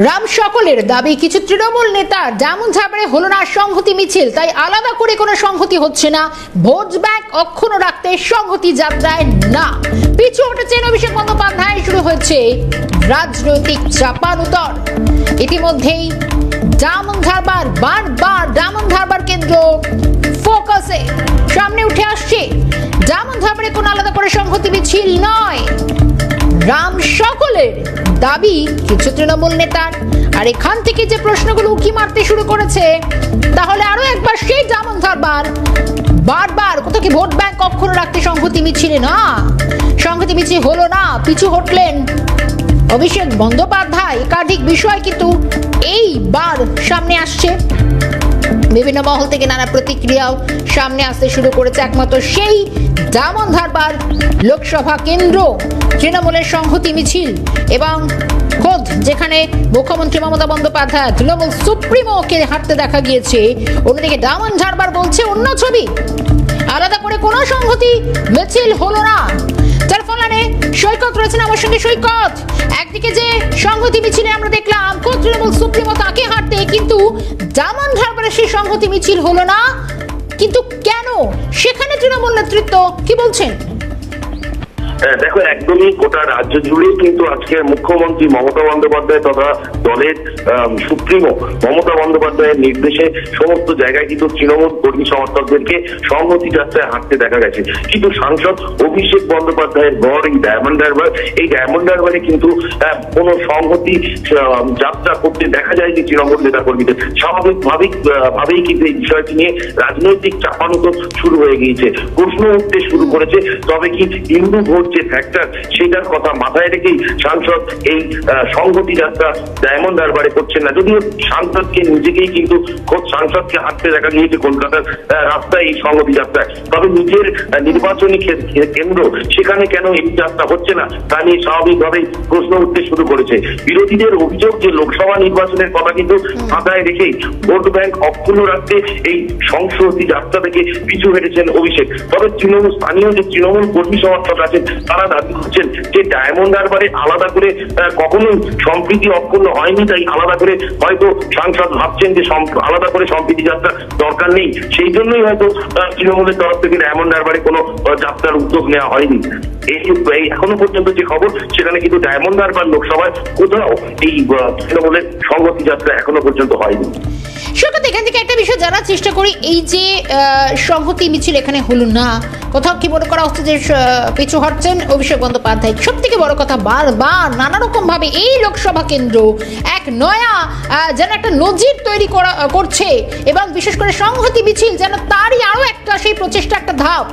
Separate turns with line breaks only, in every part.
রাম সকলের দাবি কিছু তৃণমূল নেতা ডায়মন্ড হারবারে হলো না সংহতি মিছিল, তাই আলাদা করে কোনো সংহতি হচ্ছে না। ভোট ব্যাংক অক্ষুণ্ণ রাখতে সংহতি যাত্রায় না পিছু হটেছেন অভিষেক বন্দ্যোপাধ্যায়। শুরু হয়েছে রাজনৈতিক চাপানুতর। ইতিমধ্যেই ডায়মন্ড হারবার বারবার ডায়মন্ড হারবার কেন্দ্র ফোকাসে সামনে উঠে আসছে। ডায়মন্ড হারবারে কোনো আলাদা করে সংহতি মিছিল নয়, রাম সকলের দাবি কিছু তৃণমূল নেতার। আর এখান থেকে যে প্রশ্নগুলো উকি মারতে শুরু করেছে, তাহলে আরো একবার সেই ডায়মন্ড হারবার বারবার কোথাও কি ভোট ব্যাংক অক্ষুণ্ণ রাখতে সংহতি মিছিল না, সংহতি মিছিল হলো না, পিছু হটলেন অভিষেক বন্দ্যোপাধ্যায়। একাধিক বিষয় কিন্তু এইবার সামনে আসছে, বিভিন্ন মহল থেকে নানা প্রতিক্রিয়াও সামনে আসতে শুরু করেছে। একমাত্র সেই ডায়মন্ড হারবার লোকসভা কেন্দ্র তৃণমূলের সংহতি মিছিল এবং খোদ যেখানে মুখ্যমন্ত্রী মমতা বন্দ্যোপাধ্যায় তৃণমূল সুপ্রিমোকে হাঁটতে দেখা গিয়েছে, অন্যদিকে ডায়মন্ড হারবার বলছে অন্য ছবি, আলাদা করে কোনো সংহতি মিছিল হলো না। যার ফলে সৈকত রয়েছেন আমার সঙ্গে। সৈকত, একদিকে যে সংহতি মিছিলে আমরা দেখলাম খোদ তৃণমূল সুপ্রিমো তাকে হাঁটতে, কিন্তু ডায়মন্ড হারবারে সেই সংহতি মিছিল হলো না, কিন্তু কেন? সেখানে তৃণমূল নেতৃত্ব কি বলছেন?
দেখো, একদমই গোটা রাজ্য জুড়ে কিন্তু আজকে মুখ্যমন্ত্রী মমতা বন্দ্যোপাধ্যায় তথা দলের সুপ্রিমো মমতা বন্দ্যোপাধ্যায়ের নির্দেশে সমস্ত জায়গায় কিন্তু তৃণমূল কর্মী সমর্থকদেরকে সংহতি যাত্রায় হাঁটতে দেখা গেছে। কিন্তু সাংসদ অভিষেক বন্দ্যোপাধ্যায়ের গড় এই ডায়মন্ড হারবার, এই ডায়মন্ড হারবারে কিন্তু কোনো সংহতি যাত্রা করতে দেখা যায়নি তৃণমূল নেতা কর্মীদের। স্বাভাবিকভাবেই কিন্তু এই বিষয়টি নিয়ে রাজনৈতিক চাপানুতর শুরু হয়ে গিয়েছে, প্রশ্ন উঠতে শুরু করেছে। তবে কি হিন্দু ভোট যে ফ্যাক্টর, সেটার কথা মাথায় রেখেই সাংসদ এই সংহতি যাত্রা ডায়মন্ড হারবারে করছেন না। যদিও সাংসদকে নিজেকেই কিন্তু খোদ সাংসদকে হাঁটতে দেখা গিয়েছে কলকাতার রাস্তায় এই সংহতি যাত্রায়। তবে নিজের নির্বাচনী কেন্দ্র সেখানে কেন এই যাত্রা হচ্ছে না তা নিয়ে স্বাভাবিকভাবেই প্রশ্ন উঠতে শুরু করেছে। বিরোধীদের অভিযোগ যে লোকসভা নির্বাচনের কথা কিন্তু মাথায় রেখেই ভোট ব্যাংক অক্ষুণ্ণ রাখতে এই সংহতি যাত্রা থেকে পিছু হেঁটেছেন অভিষেক। তবে স্থানীয় যে তৃণমূল কর্মী সমর্থক আছেন তারা দাবি করছেন যে ডায়মন্ড হারবারে আলাদা করে কখনোই সম্প্রীতি অক্ষুণ্ণ হয়নি, তাই আলাদা করে হয়তো সাংসদ ভাবছেন যে আলাদা করে সম্প্রীতি যাত্রা দরকার নেই, সেই জন্যই হয়তো তৃণমূলের তরফ থেকে ডায়মন্ড হারবারে কোনো যাত্রার উদ্যোগ নেওয়া হয়নি। এই এখনো পর্যন্ত যে খবর, সেখানে কিন্তু ডায়মন্ড হারবার লোকসভায় কোথাও এই তৃণমূলের সংহতি যাত্রা এখনো পর্যন্ত হয়নি।
সৈকত, এখান থেকে একটা বিষয় জানার চেষ্টা করি, এই যে সংহতি মিছিল এখানে হলো না, কোথাও কি মনে করা হচ্ছে যে পিছু হটছেন অভিষেক বন্দ্যোপাধ্যায়? সব থেকে বড় কথা, বারবার নানা রকম ভাবে এই লোকসভা কেন্দ্র এক নয়া যেন একটা নজির তৈরি করছে, এবং বিশেষ করে সংহতি মিছিল যেন তারই আরো একটা সেই প্রচেষ্টা, একটা ধাপ।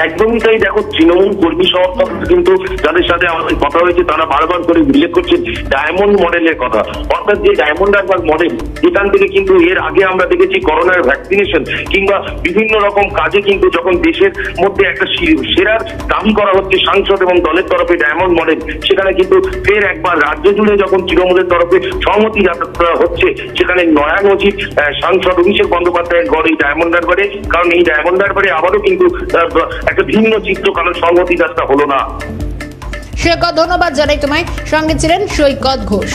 একদমই তাই। দেখো, তৃণমূল কর্মী সমর্থক কিন্তু যাদের সাথে আমাদের কথা হয়েছে তারা বারবার করে উল্লেখ করছেন ডায়মন্ড মডেলের কথা, অর্থাৎ যে ডায়মন্ড হারবার মডেল, এখান থেকে কিন্তু এর আগে আমরা দেখেছি করোনার ভ্যাকসিনেশন কিংবা বিভিন্ন রকম কাজে কিন্তু যখন দেশের মধ্যে একটা সেরার দাবি করা হচ্ছে সাংসদ এবং দলের তরফে ডায়মন্ড মডেল, সেখানে কিন্তু ফের একবার রাজ্য জুড়ে যখন তৃণমূলের তরফে সংহতি যাত্রা হচ্ছে, সেখানে নয়া নজির সাংসদ অভিষেক বন্দ্যোপাধ্যায়ের গড় এই ডায়মন্ড হারবারে। কারণ এই ডায়মন্ড হারবারে আবারও কিন্তু একটা ভিন্ন চিত্র, কারণ সংহতি যাত্রা হলো না।
সৈকত, ধন্যবাদ জানাই তোমায়। সঙ্গে ছিলেন সৈকত ঘোষ।